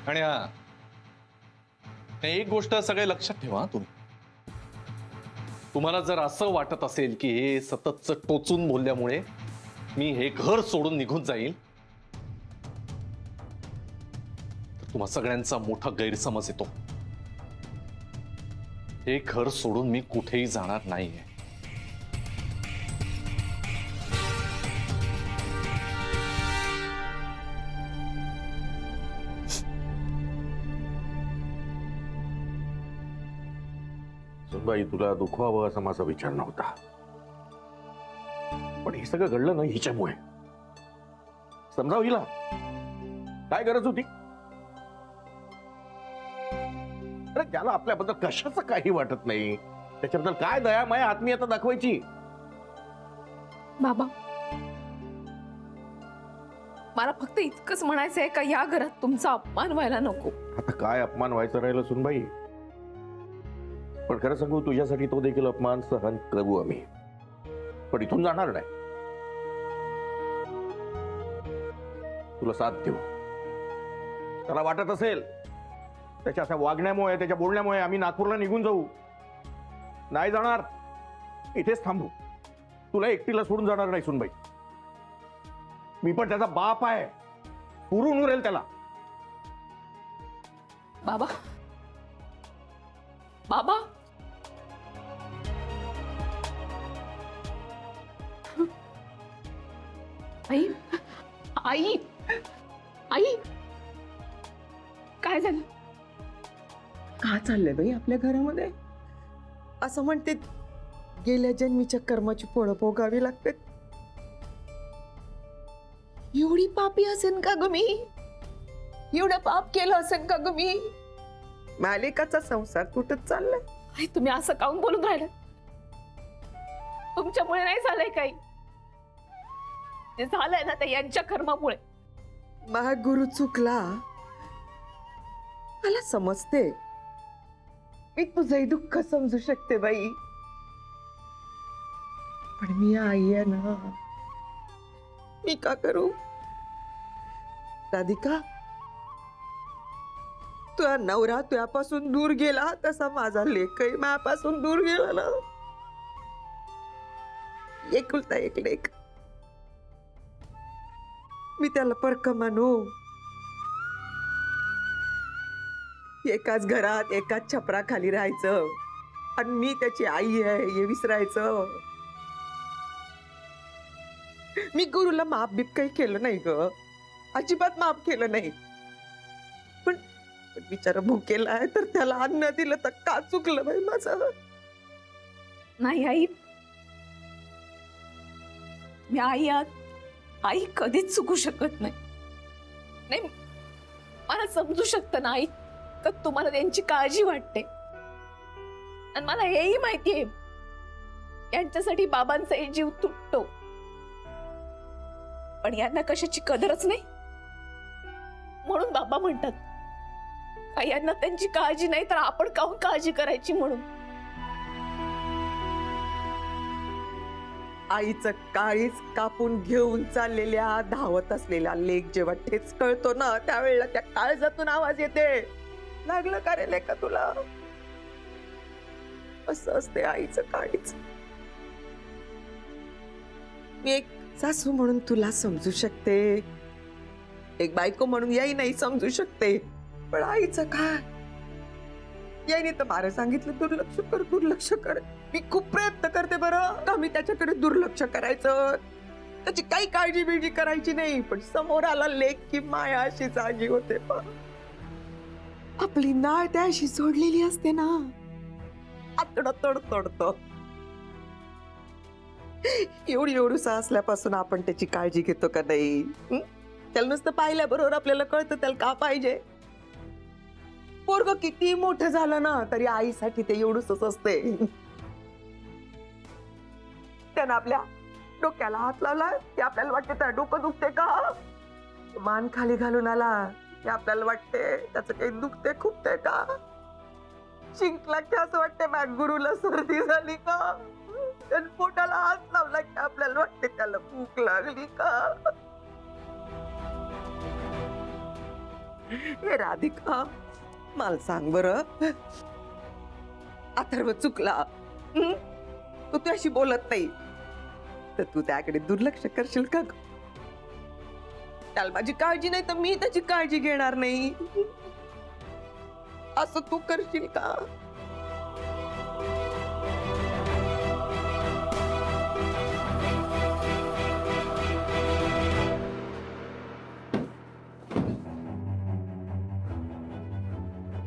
आणि हा एक गोष्ट सगळे लक्षात ठेवा तुम्ही, तुम्हाला जर असं वाटत असेल की हे सततच टोचून बोलल्यामुळे मी हे घर सोडून निघून जाईल, तर तुम्हा सगळ्यांचा मोठा गैरसमज येतो. हे घर सोडून मी कुठेही जाणार नाहीये. सुनबाई, तुला दुखवावं असा माझा विचार नव्हता, पण हे सगळं घडलं ना हिच्यामुळे. समजाव हिला, काय गरज होती? अरे ज्याला आपल्याबद्दल कशाचं काही वाटत नाही त्याच्याबद्दल काय दयामय आत्मीयता दाखवायची? बाबा, मला फक्त इतकंच म्हणायचं आहे का या घरात तुमचा अपमान व्हायला नको. आता काय अपमान व्हायचं राहिलं सुनबाई? पण खरं सांगू, तुझ्यासाठी तो देखील अपमान सहन करू आम्ही, पण इथून जाणार नाही. तुला साथ देऊ. त्याला वाटत असेल त्याच्या अशा वागण्यामुळे, त्याच्या बोलण्यामुळे आम्ही नागपूरला निघून जाऊ. नाही जाणार, इथेच थांबू. तुला एकटीला सोडून जाणार नाही सुनबाई. मी पण त्याचा बाप आहे, पुरून उरेल त्याला. बाबा, बाबा, आई, आई, आई, काय झालं? का चाललंय बाई आपल्या घरामध्ये? असं म्हणते गेल्या जन्मीच्या कर्माची फळं भोगावी लागतात. एवढी पापी असेल का ग मी? एवढं पाप केलं असेल का ग मी? मालिकाचा संसार तुटत चाललाय. आई, तुम्ही असं काऊन बोलून राहिलं? तुमच्यामुळे नाही झालंय काही. जे झालंय ना ते यांच्या कर्मामुळे. माझा गुरु चुकला, मला समजते. मी तुझंही दुःख समजू शकते बाई, पण मी आई आहे ना. मी का करू? राधिका, तुझा नवरा तुझ्यापासून दूर गेला तसा माझा लेकही माझ्यापासून दूर गेला ना. एकुलता एक लेक, मी त्याला परक मानू? एकाच घरात एकाच छपराखाली राहायचं आणि मी त्याची आई आहे हे विसरायचं? मी गुरुला माफ बीप काही केलं नाही ग, अजिबात माफ केलं नाही. पण बिचारा भुकेला आहे तर त्याला अन्न दिलं तर का चुकलं बाई माझं? नाही आई, मी आई कधीच चुकू शकत नाही. नाही, मला समजू शकतं ना आई का तुम्हाला त्यांची काळजी वाटते, आणि मला हेही माहितीये यांच्यासाठी बाबांचाही जीव तुटतो, पण यांना कशाची कदरच नाही. म्हणून बाबा म्हणतात का यांना त्यांची काळजी नाही तर आपण काहून काळजी करायची म्हणून. आईचं काळीच कापून घेऊन चाललेल्या धावत असलेल्या लेक जेव्हा ठेच कळतो ना त्यावेळेला त्या काळजातून आवाज येते, लागलं का रे लेका तुला? असं असते आईचं काळीच. मी एक सासू म्हणून तुला समजू शकते, एक बायको म्हणून याही नाही समजू शकते, पण आईचं काय? याने तर मारे सांगितलं दुर्लक्ष कर दुर्लक्ष कर. मी खूप प्रयत्न करते बरं का मी त्याच्याकडे दुर्लक्ष करायचं, त्याची काही काळजी बिळजी करायची नाही, पण समोर आला लेक की माया अशी जागी होते. आपली नाळ त्याशी सोडलेली असते ना, आतडं तडतडतं. एवढूसा असल्यापासून आपण त्याची काळजी घेतो का नाही? त्याला नुसतं पाहिल्याबरोबर आपल्याला कळतं त्याला का पाहिजे. पोरग किती मोठं झालं ना तरी आईसाठी ते एवढंच असते. त्यानं आपल्या डोक्याला हात लावला की आपल्याला वाटते त्या डोकं दुखते का, मान खाली घालून आला की आपल्याला वाटते त्याचं काही दुखते खुपते का, शिंकला की असं वाटते माझ्या गुरुला सर्दी झाली का, त्यानं पोटाला हात लावला की आपल्याला वाटते त्याला भूक लागली का. हे राधिका, मला सांग बरं, अथर्व चुकला, हं? तो तुझ्याशी बोलत नाही तर तू त्याकडे दुर्लक्ष करशील का ग? त्याला माझी काळजी नाही तर मी त्याची काळजी घेणार नाही, असं तू करशील का?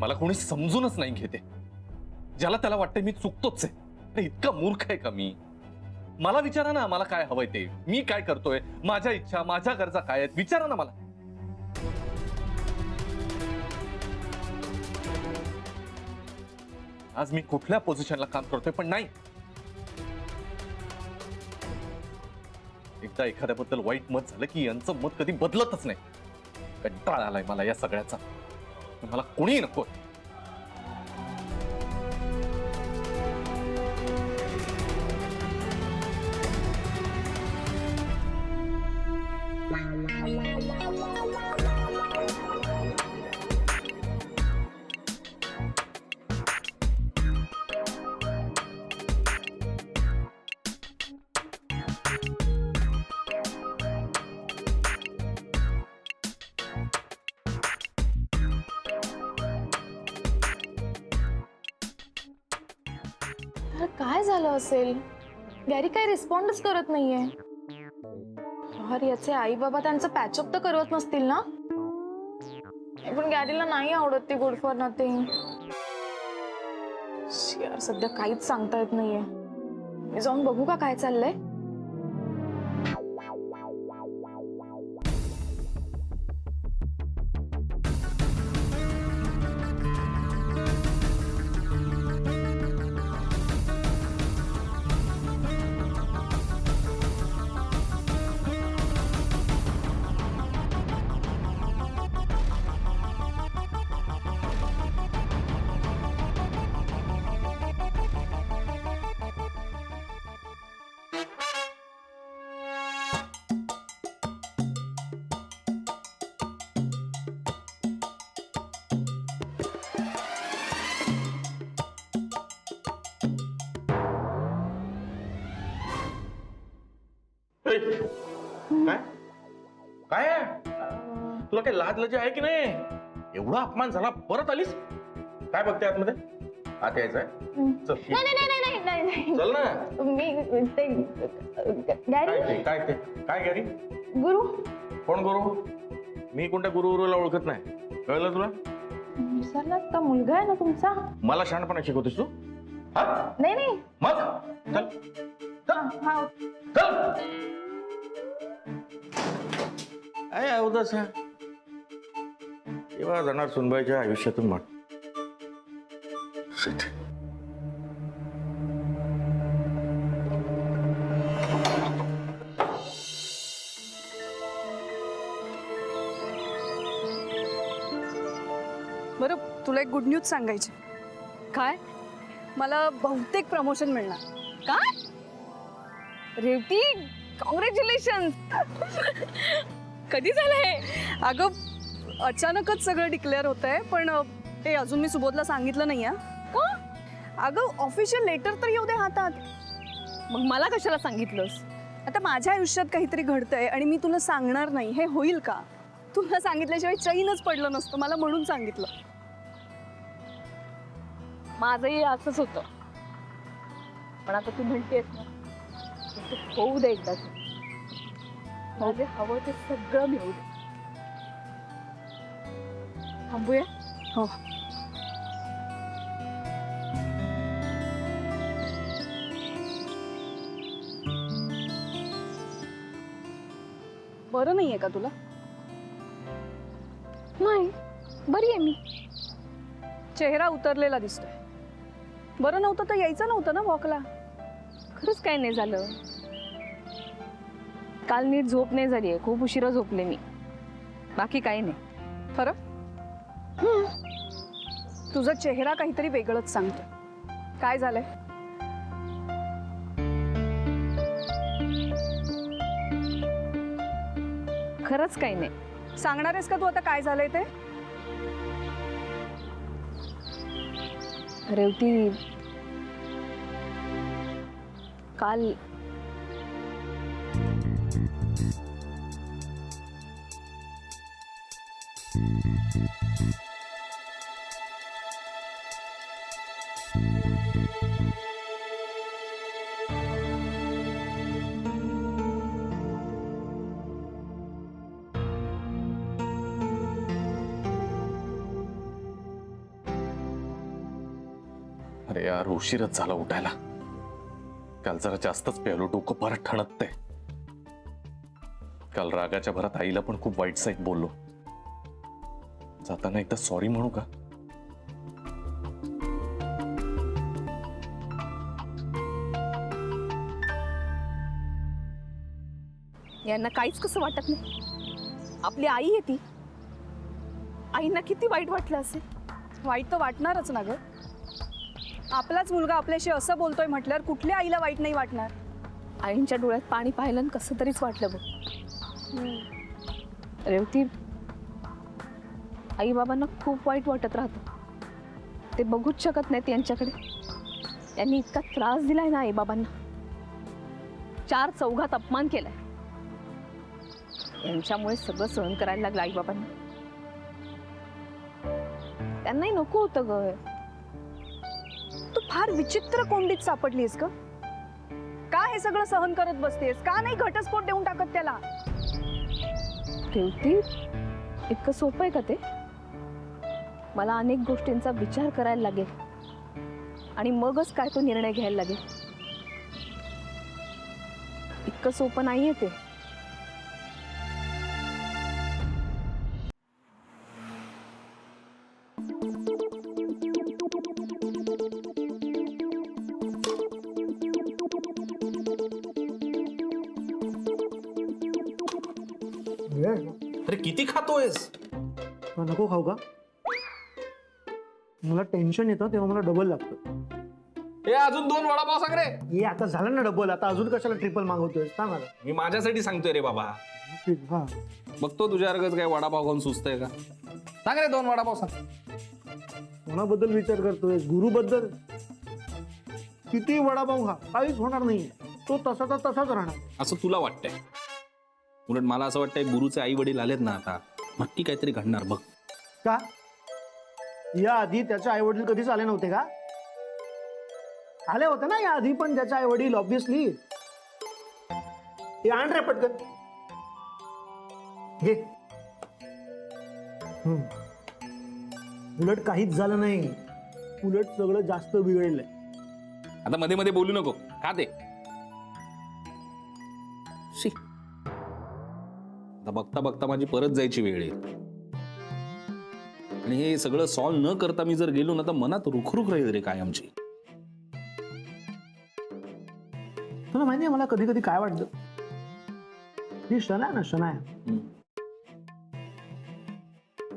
मला कोणी समजूनच नाही घेते. ज्याला त्याला वाटतं मी चुकतोच आहे. अरे इतका मूर्ख आहे का मी? मला विचारा ना, मला काय हवंय ते, मी काय करतोय, माझ्या इच्छा माझ्या गरजा काय आहेत, विचारा ना मला. आज मी कुठल्या पोझिशनला काम करतोय, पण नाही, एकदा एखाद्याबद्दल वाईट मत झालं की यांचं मत कधी बदलतच नाही. कंटाळा आलाय मला या सगळ्याचा. मला कोणीही नको. अरे काय झालं असेल? गॅरी काही रिस्पॉन्डच करत नाहीये. यार याचे आई बाबा त्यांचं पॅचअप तर करत नसतील ना? पण गॅरीला नाही आवडत ती गुड फॉर नथिंग. यार सध्या काहीच सांगता येत नाहीये. मी जाऊन बघू का काय चाललंय? काय काय आहे? तुला काही लाज लज्जा आहे की नाही? एवढा अपमान झाला परत आलीस? काय बघते आतमध्ये? आत यायचंय? चल नाही चल ना. मी ते गॅरी काय गॅरी? गुरु कोण गुरु? मी कोणत्या गुरुला ओळखत नाही, कळलं तुला? विसरलात का? मुलगा आहे ना तुमचा? मला शहाणपणा शिकवतेस तू? हा? नाही मग चल हा चल. काय अवदास आहे? तेव्हा जाणार सुनबाईच्या आयुष्यातून म्हण. Shit. बरं, तुला एक गुड न्यूज सांगायची. काय? मला बहुतेक प्रमोशन मिळणार. काय? रेवती, कॉंग्रॅच्युलेशन. कधी झालं हे? अगं अचानकच सगळं डिक्लेअर होतंय, पण ते अजून मी सुबोधला सांगितलं नाही. का? अगं ऑफिशियल लेटर तर येऊ दे हातात. मग मला कशाला सांगितलंस? आता माझ्या आयुष्यात काहीतरी घडतंय आणि मी तुला सांगणार नाही, हे होईल का? तुला सांगितल्याशिवाय चैनच पडलं नसतं मला, म्हणून सांगितलं. माझंही असंच होतं, पण आता तू म्हणतेस ना, तू होऊ दे एकदा. माझे हवं ते सगळं मिळू दे. थांबूया? हो. बरं नाहीये का तुला? नाही, बरी आहे मी. चेहरा उतरलेला दिसतोय. बरं नव्हतं तर यायचं नव्हतं ना वॉकला? खरंच काही नाही झालं. काल नीट झोप नाही झाली आहे, खूप उशिरा झोपले मी. बाकी काही नाही. खरं? तुझा चेहरा काहीतरी वेगळंच सांगतो. काय झालंय? खरंच काही नाही. सांगणार आहेस का तू आता काय झालंय ते? रेवती, काल अरे यार, उशीरच झाला उठायला. काल जरा जास्तच प्यालो, डोकं परत ठणकतंय. काल रागाच्या भरात आईला पण खूप वाईट साईट बोललो. जाताना एकदा सॉरी म्हणू का? यांना काहीच कसं वाटत नाही. आपली आई आहे ती. आईंना किती वाईट वाटलं असेल. वाईट तर वाटणारच ना ग. आपलाच मुलगा आपल्याशी असं बोलतोय म्हटल्यावर कुठल्या आईला वाईट नाही वाटणार. आईंच्या डोळ्यात पाणी पाहिलं आणि कसं तरीच वाटलं बघ. रेवती, आई बाबांना खूप वाईट वाटत राहतं. ते बघूच शकत नाहीत यांच्याकडे. त्यांनी इतका त्रास दिलाय ना आई बाबांना. 4 चौघात अपमान केलाय. यांच्यामुळे सगळं सहन करायला लागलं आई बाबांना. त्यांनाही नको होतं ग. तू फार विचित्र कोंडीत सापडलीस ग. का हे सगळं सहन करत बसतेस? का नाही घटस्फोट देऊन टाकत त्याला? रेवती, इतकं सोपं आहे का ते? मला अनेक गोष्टींचा विचार करायला लागेल आणि मगच काय तो निर्णय घ्यायला लागेल. इतकं सोपं नाहीये ते. अरे किती खातोयस? नको खाऊ का? मला टेन्शन येतं तेव्हा मला डबल लागतं. हे अजून 2 वडापाव सांग रे. हे आता झालं ना डबल, आता अजून कशाला ट्रिपल मागवतोय? सांग मला. मी माझ्यासाठी सांगतोय रे बाबा. हा, बघतो तुझ्या अर्गच काय वडापाव खाऊन सुचतंय का? सांग रे 2 वडापाव सांग. कोणाबद्दल विचार करतोय? गुरु बद्दल? किती वडापाव खा, काहीच होणार नाही. तो तसाचा तसाच राहणार. असं तुला वाटतंय? उलट मला असं वाटतंय गुरुचे आई वडील आलेत ना आता, नक्की काहीतरी घडणार बघ. का? या आधी त्याचे आई वडील कधीच आले नव्हते का? आले होते ना या आधी पण त्याचे आई वडील, ऑब्विसली. हे आण रे पटकन. घे. उलट काहीच झालं नाही. उलट सगळं जास्त बिघडलंय. आता मध्ये मध्ये बोलू नको. का ते? शी. आता बघता बघता माझी परत जायची वेळ आहे. आणि हे सगळं सॉल्व्ह न करता मी जर गेलो ना तर मनात रुखरुख राहील रे कायमची. तुला माहिती आहे मला कधी कधी काय वाटतं? ही शनाया ना, शनाया,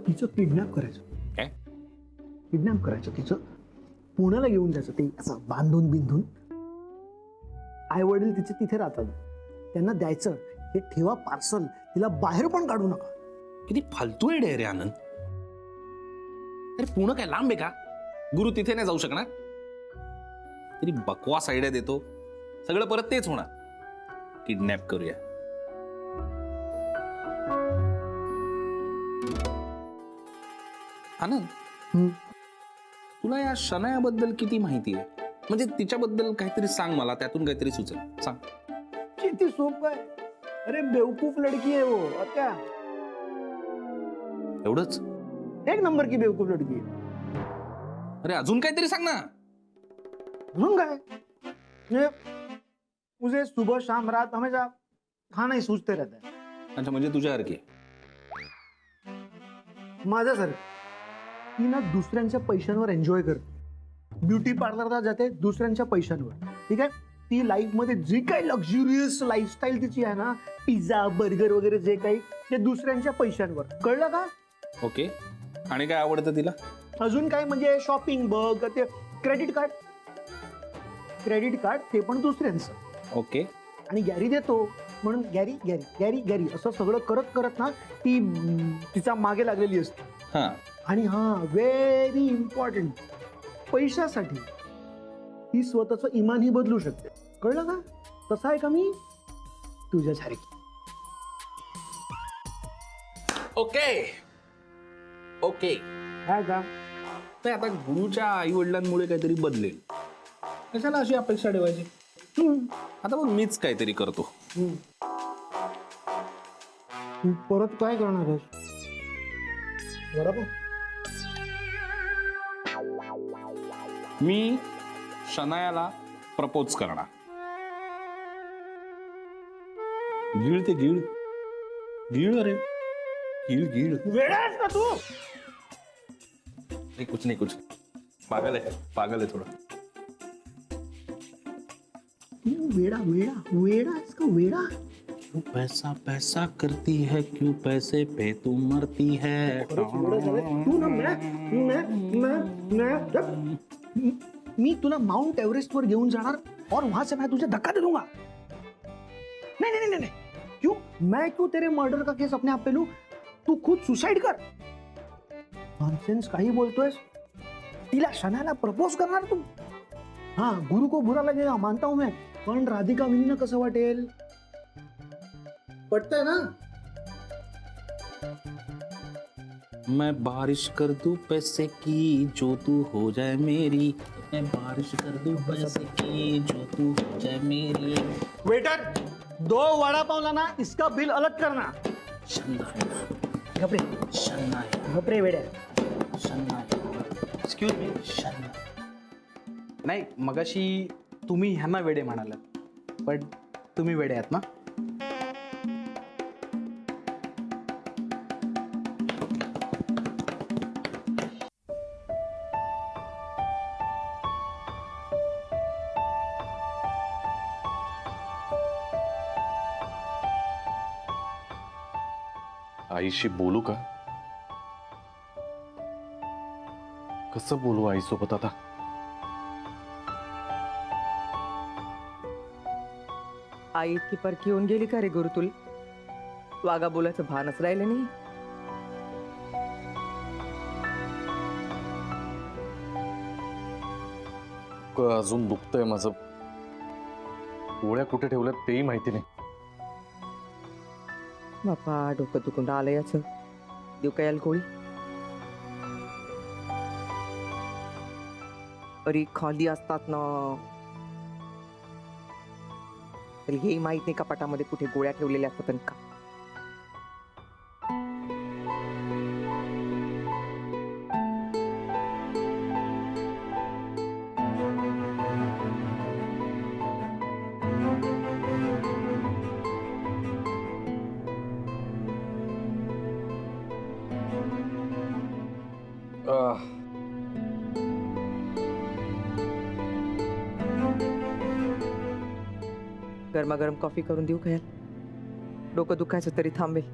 तिचं किडनॅप करायचं. काय? किडनॅप करायचं तिचं, पुण्याला घेऊन जायचं. ते असं बांधून बिंधून. आई वडील तिचे तिथे राहतात, त्यांना द्यायचं. हे ठेवा पार्सल, तिला बाहेर पण काढू नका. किती फालतू आहे रे आनंद. अरे पुणे काय लांब आहे का? गुरु तिथे नाही जाऊ शकणार? तरी बकवास आयडिया देतो. सगळं परत तेच होणार. किडनॅप करूया. आनंद, तुला या शनायाबद्दल किती माहिती आहे? म्हणजे तिच्याबद्दल काहीतरी सांग मला, त्यातून काहीतरी सुचेल. सांग. किती सोपं आहे. अरे बेवकूफ लडकी है वो. और क्या? एवढंच? 1 नंबर की बेवकूफ लड़की है. अरे अजून काहीतरी सांग ना. म्हणून काय? ये मुझे सुबह शाम रात हमेशा खाना ही सूझते रहता है. अच्छा, म्हणजे तुझ्यासारखी. माझ्यासारखं. ती ना दुसऱ्यांच्या पैशांवर एन्जॉय करते. ब्युटी पार्लरला जाते दुसऱ्यांच्या पैशांवर. ठीक आहे. ती लाईफ मध्ये जी काही लक्झुरियस लाईफस्टाईल तिची आहे ना, पिझ्झा बर्गर वगैरे जे काही, ते दुसऱ्यांच्या पैशांवर. कळलं का? ओके. आणि काय आवडतं तिला? अजून काय म्हणजे शॉपिंग बघ, ते क्रेडिट कार्ड. क्रेडिट कार्ड ते पण दुसऱ्यांचं. ओके. आणि गॅरी देतो म्हणून गॅरी गॅरी गॅरी गॅरी असं सगळं करत करत ना ती तिचा मागे लागलेली असते. हा. आणि हा, व्हेरी इम्पॉर्टंट, पैशासाठी ती स्वतःचं इमानही बदलू शकते. कळलं का? तसा आहे का मी तुझ्यासारखी. Okay okay. काय का? नाही आता गुरुच्या आई वडिलांमुळे काहीतरी बदलेल, कशाला अशी अपेक्षा ठेवायची. आता मग मीच काहीतरी करतो. तू परत काय करणार आहेस? बरोबर. मी शनायाला प्रपोज करणार. गिळ ते गिळ गिळ. अरे गिळ गिळ. वेडा आहेस का तू? नहीं कुछ पागल है थोड़ा. वेडा वेडा वेडा आहेस का? वेडा. तू पैसा पैसा करती है, क्यों पैसे पे तू मरती है. तू ना मी तुला माउंट एव्हरेस्ट वर घेऊन जाणार और वहां से मैं तुझे धक्का दे दूंगा. नहीं नहीं नहीं नहीं. क्यों? मैं क्यों तेरे मर्डर का केस अपने आप पे लूं? तू खुद सुसाइड कर. नॉनसेन्स काही बोलतोयस? तिला शनाला प्रपोज करणार तू? हाँ, गुरु को बुरा लगेगा मानता हूं मैं, पण राधिका विनीनं कसं वाटेल? पटतंय ना? मैं बारिश कर दूं पैसे की, जो तू हो जाए मेरी. मैं बारिश कर दूं पैसे की, जो तू हो जाए मेरी. वेटर, 2 वड़ा पाव लाना, इसका बिल अलग करना. घबरे घबरे वेड्या. Excuse me. नाही मगाशी तुम्ही ह्यांना वेडे म्हणालात, पण तुम्ही वेडे आहात ना? आईशी बोलू का? कसं बोलू आईसोबत आता? आई इतकी परकी होऊन गेली का रे गुरु तुला? वागा बोलायचं भानच राहिलं नाही. अजून दुखतंय माझं. गोळ्या कुठे ठेवल्यात तेही माहिती नाही. बापा डोकं दुखून आलं याचं. देऊ काय याला गोळी? अरे खाली असतात ना. तर हेही माहित नाही कपाटामध्ये कुठे गोळ्या ठेवलेल्या असतात आणि का. गरमागरम कॉफी करून देऊ का याला? डोकं दुखायचं तरी थांबेल.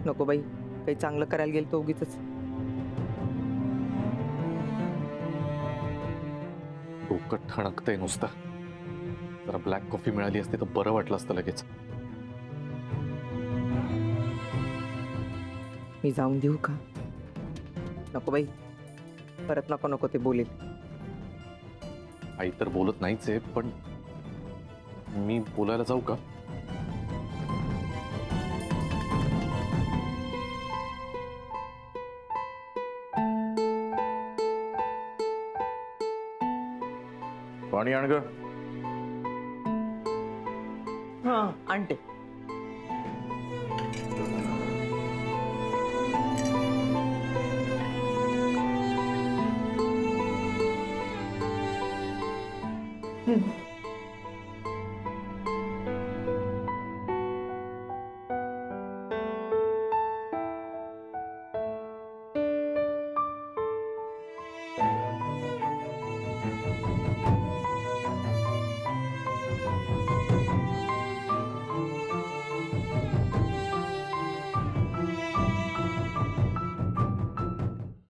नको बाई, काही चांगलं करायला गेलं तर उगीच. डोकं ठणकतंय नुसतं. जरा ब्लॅक कॉफी मिळाली असते तर बरं वाटलं असतं लगेच. मी जाऊन देऊ का? नको बाई, परत नको नको ते बोलेल. आई तर बोलत नाहीच आहे, पण मी बोलायला जाऊ का? पाणी आण ग. हा आणते. हम्म.